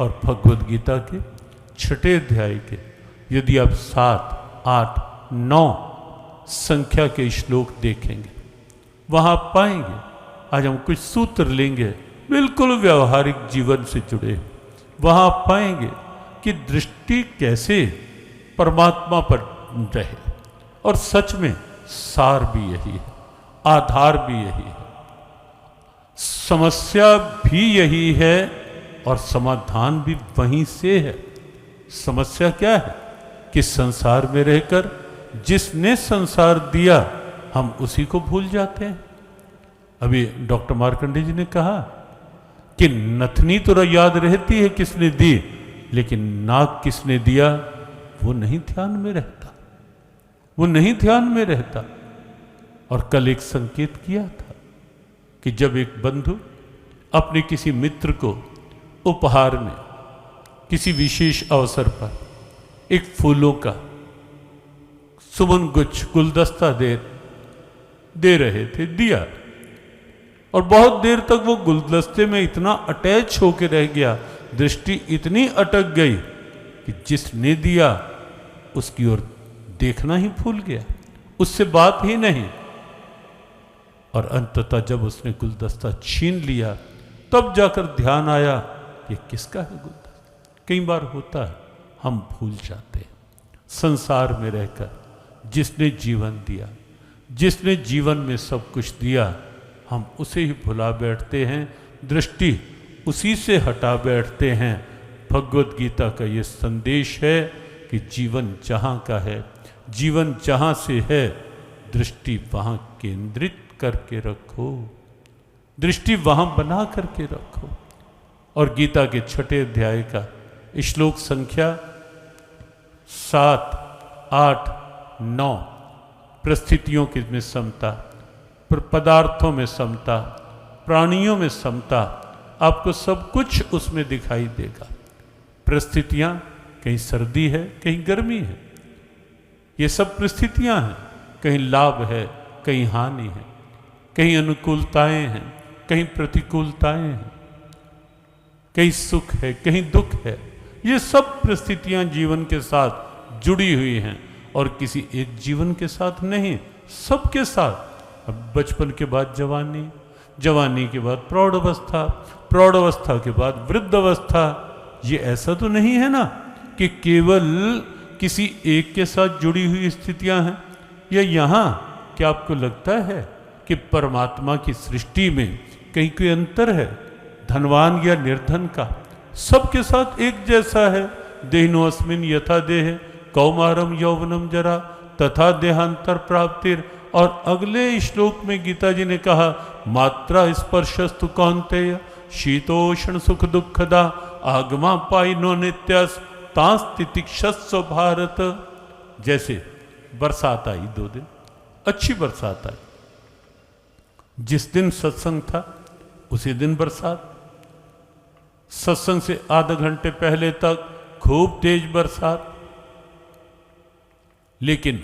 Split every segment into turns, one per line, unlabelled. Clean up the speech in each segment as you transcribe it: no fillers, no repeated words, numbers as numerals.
और भगवद गीता के 6ठे अध्याय के यदि आप 7, 8, 9 संख्या के श्लोक देखेंगे, वहाँ आप पाएंगे। आज हम कुछ सूत्र लेंगे बिल्कुल व्यवहारिक जीवन से जुड़े, वहाँ आप पाएंगे कि दृष्टि कैसे परमात्मा पर रहे। और सच में सार भी यही है, आधार भी यही है, समस्या भी यही है और समाधान भी वहीं से है। समस्या क्या है कि संसार में रहकर जिसने संसार दिया हम उसी को भूल जाते हैं। अभी डॉक्टर मार्कंडे जी ने कहा कि नथनी तो याद रहती है किसने दी, लेकिन नाक किसने दिया वो नहीं ध्यान में रहता, वो नहीं ध्यान में रहता। और कल एक संकेत किया था कि जब एक बंधु अपने किसी मित्र को उपहार में किसी विशेष अवसर पर एक फूलों का सुमन गुच्छ गुलदस्ता दे रहे थे, दिया, और बहुत देर तक वो गुलदस्ते में इतना अटैच होकर रह गया, दृष्टि इतनी अटक गई कि जिसने दिया उसकी ओर देखना ही भूल गया, उससे बात ही नहीं। और अंततः जब उसने गुलदस्ता छीन लिया तब जाकर ध्यान आया कि किसका है गुलदस्ता। कई बार होता है हम भूल जाते हैं। संसार में रहकर जिसने जीवन दिया, जिसने जीवन में सब कुछ दिया, हम उसे ही भुला बैठते हैं, दृष्टि उसी से हटा बैठते हैं। भगवद गीता का ये संदेश है कि जीवन जहाँ का है, जीवन जहाँ से है, दृष्टि वहाँ केंद्रित करके रखो, दृष्टि वहाँ बना करके रखो। और गीता के 6ठे अध्याय का श्लोक संख्या 7, 8, 9 परिस्थितियों के में समता, पदार्थों में समता, प्राणियों में समता, आपको सब कुछ उसमें दिखाई देगा। परिस्थितियाँ, कहीं सर्दी है, कहीं गर्मी है, ये सब परिस्थितियाँ हैं। कहीं लाभ है, कहीं हानि है, कहीं अनुकूलताएं हैं, कहीं प्रतिकूलताएं हैं, कहीं सुख है, कहीं दुख है। ये सब परिस्थितियां जीवन के साथ जुड़ी हुई हैं और किसी एक जीवन के साथ नहीं, सबके साथ। अब बचपन के बाद जवानी, जवानी के बाद प्रौढ़ावस्था, प्रौढ़ावस्था के बाद वृद्धावस्था। ये ऐसा तो नहीं है ना कि केवल किसी एक के साथ जुड़ी हुई स्थितियां हैं। या यहाँ क्या आपको लगता है कि परमात्मा की सृष्टि में कहीं कोई अंतर है धनवान या निर्धन का? सबके साथ एक जैसा है। देहिनो अस्मिन यथा देह कौमारम यौवनम जरा तथा देहांतर प्राप्तिर। और अगले श्लोक में गीता जी ने कहा मात्रा स्पर्शस्तु कौन्तेय शीतोष्ण सुख दुखदा आगमा पाइनो नित्यस तास्तितिक्षस्व भारत। जैसे बरसात आई 2 दिन, अच्छी बरसात आई, जिस दिन सत्संग था उसी दिन बरसात, सत्संग से आधा घंटे पहले तक खूब तेज बरसात, लेकिन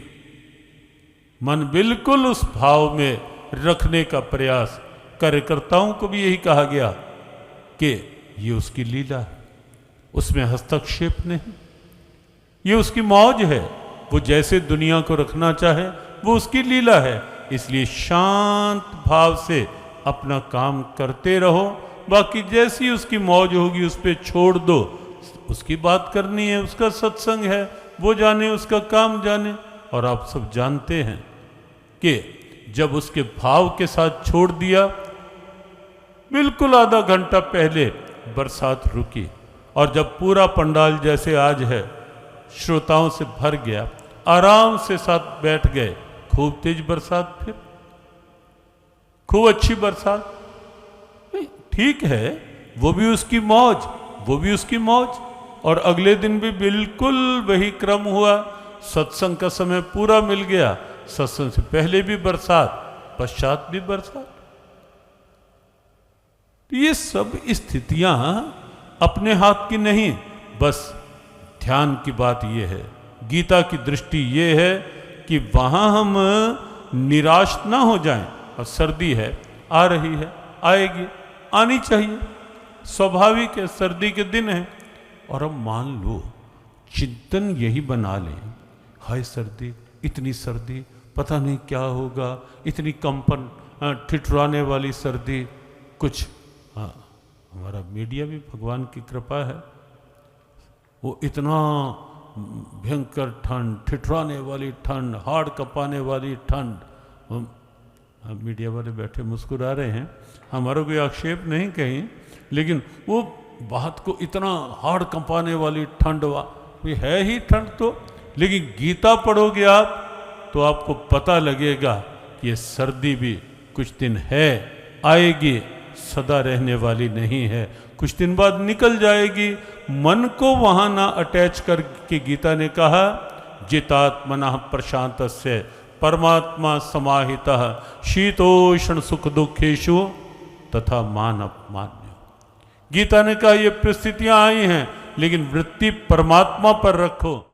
मन बिल्कुल उस भाव में रखने का प्रयास। कार्यकर्ताओं को भी यही कहा गया कि ये उसकी लीला है, उसमें हस्तक्षेप नहीं, ये उसकी मौज है, वो जैसे दुनिया को रखना चाहे वो उसकी लीला है। इसलिए शांत भाव से अपना काम करते रहो, बाकी जैसी उसकी मौज होगी उस पर छोड़ दो। उसकी बात करनी है, उसका सत्संग है, वो जाने, उसका काम जाने। और आप सब जानते हैं कि जब उसके भाव के साथ छोड़ दिया, बिल्कुल आधा घंटा पहले बरसात रुकी, और जब पूरा पंडाल जैसे आज है श्रोताओं से भर गया, आराम से साथ बैठ गए, खूब तेज बरसात, फिर खूब अच्छी बरसात। ठीक है, वो भी उसकी मौज, वो भी उसकी मौज। और अगले दिन भी बिल्कुल वही क्रम हुआ, सत्संग का समय पूरा मिल गया, सत्संग से पहले भी बरसात, पश्चात भी बरसात। ये सब स्थितियां अपने हाथ की नहीं, बस ध्यान की बात ये है, गीता की दृष्टि ये है कि वहां हम निराश ना हो जाएं। और सर्दी है, आ रही है, आएगी, आनी चाहिए, स्वाभाविक है, सर्दी के दिन है, और अब मान लो चिंतन यही बना लें, हाय सर्दी, इतनी सर्दी, पता नहीं क्या होगा, इतनी कंपन ठिठुराने वाली सर्दी। कुछ हमारा मीडिया भी भगवान की कृपा है, वो इतना भयंकर ठंड, ठिठुराने वाली ठंड, हाड़ कपाने वाली ठंड। मीडिया वाले बैठे मुस्कुरा रहे हैं, हमारा कोई आक्षेप नहीं कहीं, लेकिन वो बात को इतना हाड़ कंपाने वाली ठंड, कोई है ही ठंड तो। लेकिन गीता पढ़ोगे आप तो आपको पता लगेगा कि ये सर्दी भी कुछ दिन है, आएगी, सदा रहने वाली नहीं है, कुछ दिन बाद निकल जाएगी। मन को वहां ना अटैच करके गीता ने कहा, जितात्मनः प्रशांतस्य परमात्मा समाहितः शीतोष्ण सुख दुखेषु तथा मान अपमान्य। गीता ने कहा ये परिस्थितियां आई हैं, लेकिन वृत्ति परमात्मा पर रखो।